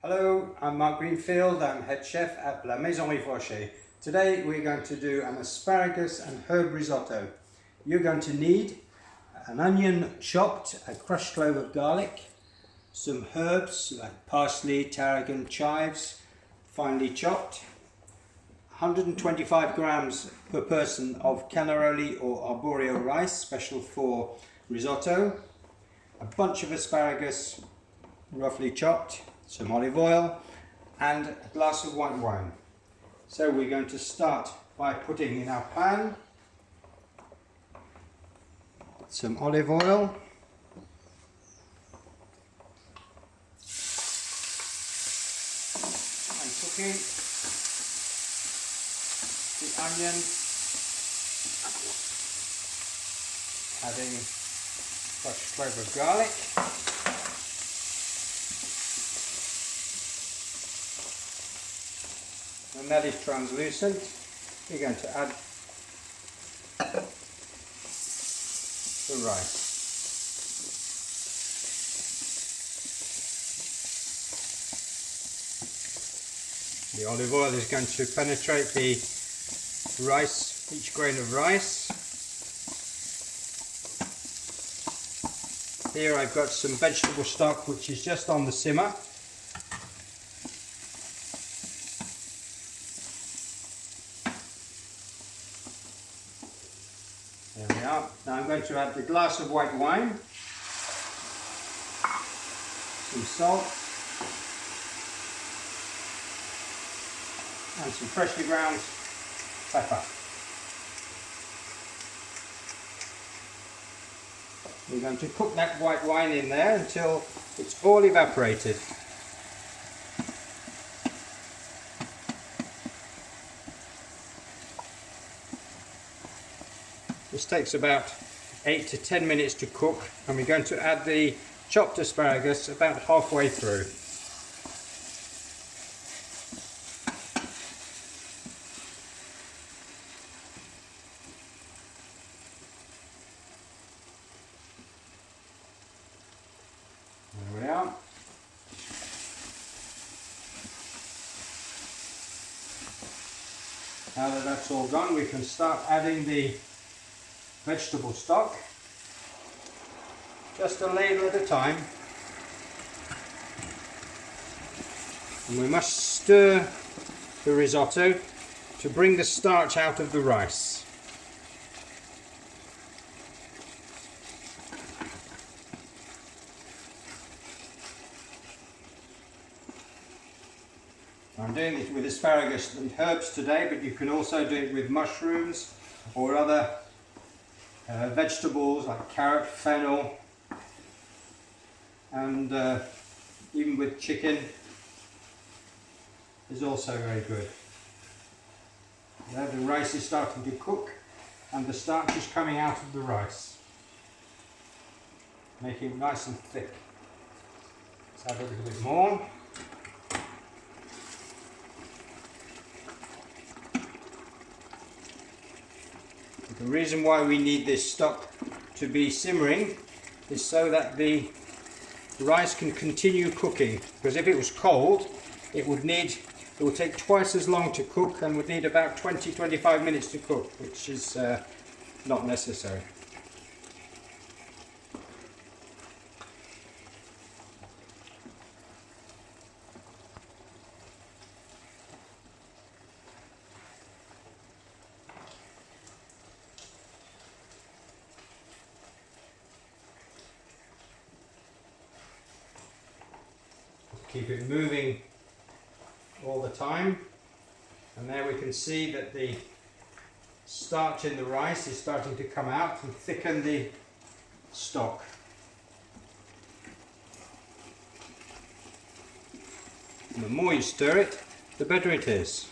Hello, I'm Mark Greenfield. I'm head chef at La Maison Risotto. Today we're going to do an asparagus and herb risotto. You're going to need an onion chopped, a crushed clove of garlic, some herbs like parsley, tarragon, chives, finely chopped, 125 grams per person of cannaroli or arborio rice, special for risotto, a bunch of asparagus, roughly chopped, some olive oil and a glass of white wine. So we're going to start by putting in our pan some olive oil, and cooking the onion, adding crushed clove of garlic, when that is translucent, we're going to add the rice. The olive oil is going to penetrate the rice, each grain of rice. Here I've got some vegetable stock which is just on the simmer. There we are. Now I'm going to add the glass of white wine, some salt, and some freshly ground pepper. We're going to cook that white wine in there until it's all evaporated. This takes about 8 to 10 minutes to cook, and we're going to add the chopped asparagus about halfway through. There we are. Now that that's all gone, we can start adding the vegetable stock, just a ladle at a time, and we must stir the risotto to bring the starch out of the rice. I'm doing it with asparagus and herbs today, but you can also do it with mushrooms or other vegetables like carrot, fennel, and even with chicken is also very good. There the rice is starting to cook and the starch is coming out of the rice, making it nice and thick. Let's add a little bit more. The reason why we need this stock to be simmering is so that the rice can continue cooking, because if it was cold it would take twice as long to cook and would need about 20-25 minutes to cook, which is not necessary. Keep it moving all the time, and there we can see that the starch in the rice is starting to come out and thicken the stock. And the more you stir it, the better it is.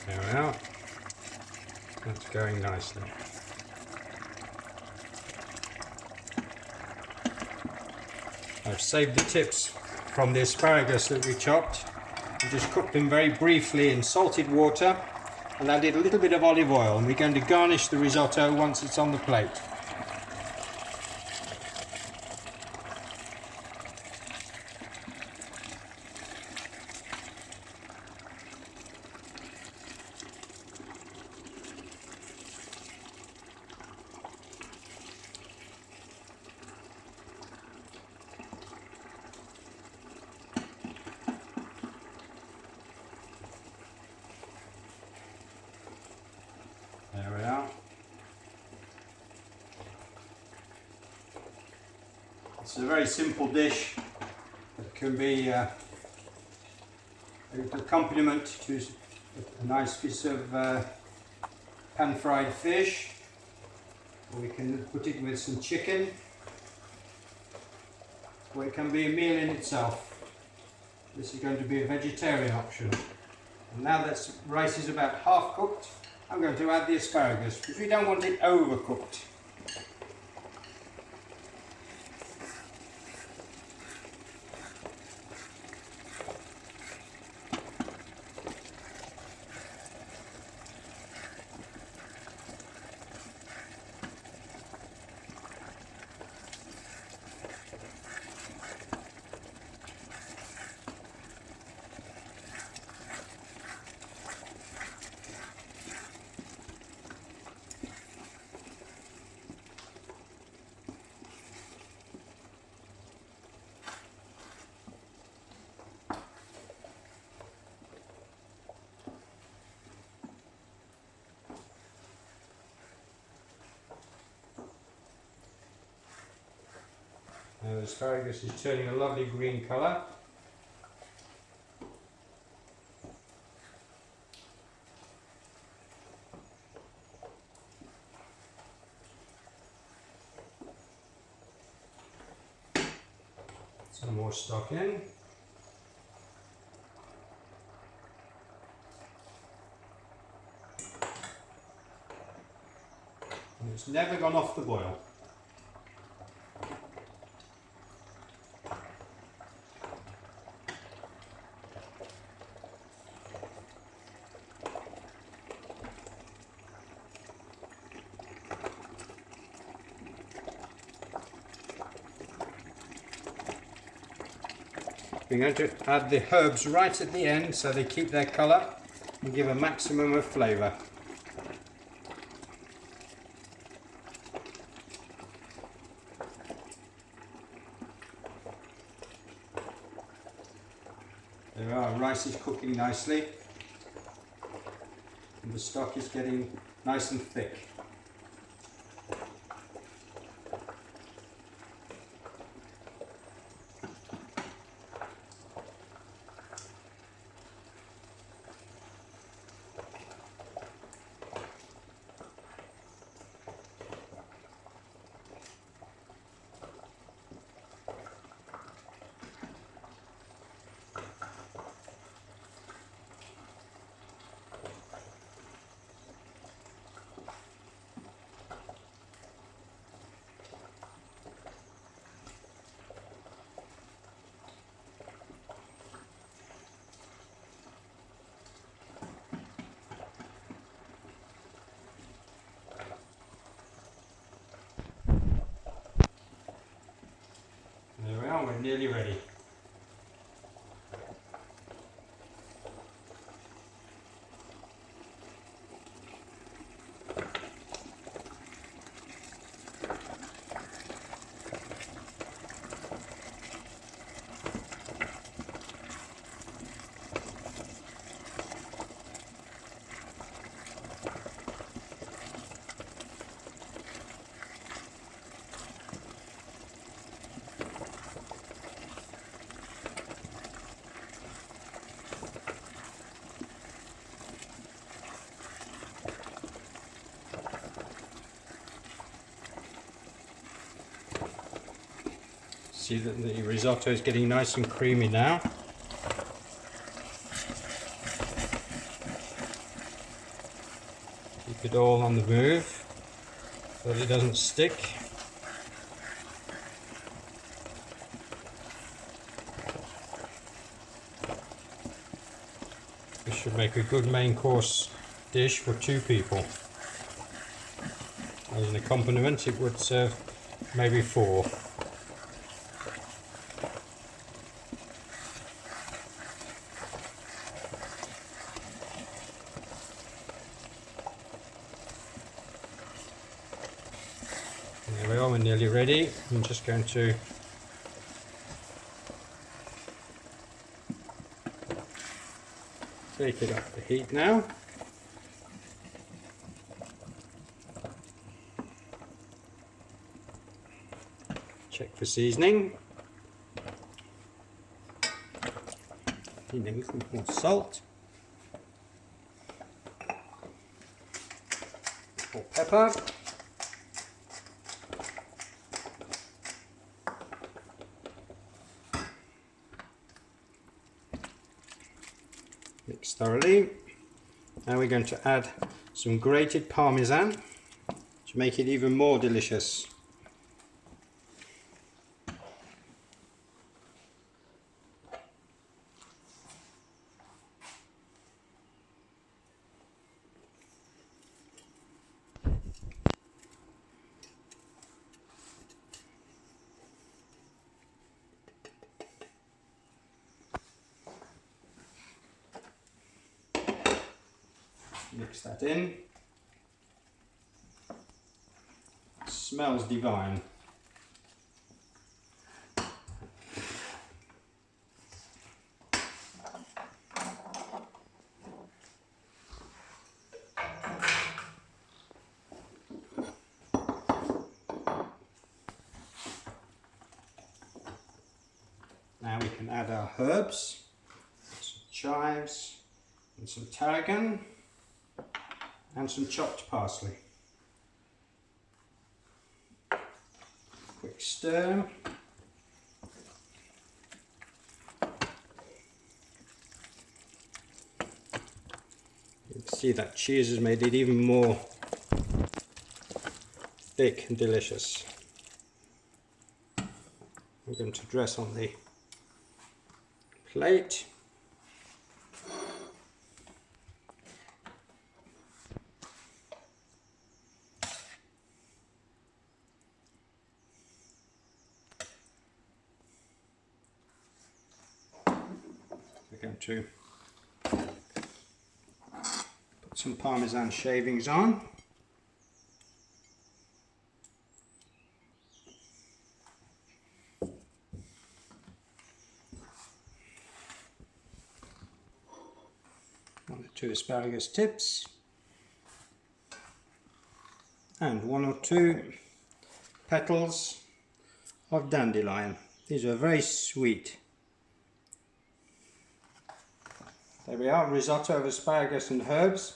There we are. That's going nicely. I've saved the tips from the asparagus that we chopped. I just cooked them very briefly in salted water and added a little bit of olive oil, and we're going to garnish the risotto once it's on the plate. There we are. It's a very simple dish that can be an accompaniment to a nice piece of pan-fried fish, or we can put it with some chicken, or it can be a meal in itself. This is going to be a vegetarian option. And now that rice is about half cooked, I'm going to add the asparagus because we don't want it overcooked. Now the asparagus is turning a lovely green colour. Some more stock in. And it's never gone off the boil. We're going to add the herbs right at the end so they keep their colour and give a maximum of flavour. There are, rice is cooking nicely and the stock is getting nice and thick. There we are, we're nearly ready. See that the risotto is getting nice and creamy now. Keep it all on the move so that it doesn't stick. This should make a good main course dish for 2 people. As an accompaniment it would serve maybe 4. There we are, we're nearly ready. I'm just going to take it off the heat now. Check for seasoning. Need a little more salt. Or pepper. Mix thoroughly. Now we're going to add some grated parmesan to make it even more delicious. Mix that in. It smells divine. Now we can add our herbs, some chives and some tarragon and some chopped parsley. Quick stir. You can see that cheese has made it even more thick and delicious. I'm going to dress on the plate. We're going to put some parmesan shavings on. One or 2 asparagus tips. And 1 or 2 petals of dandelion. These are very sweet. There we are, risotto of asparagus and herbs.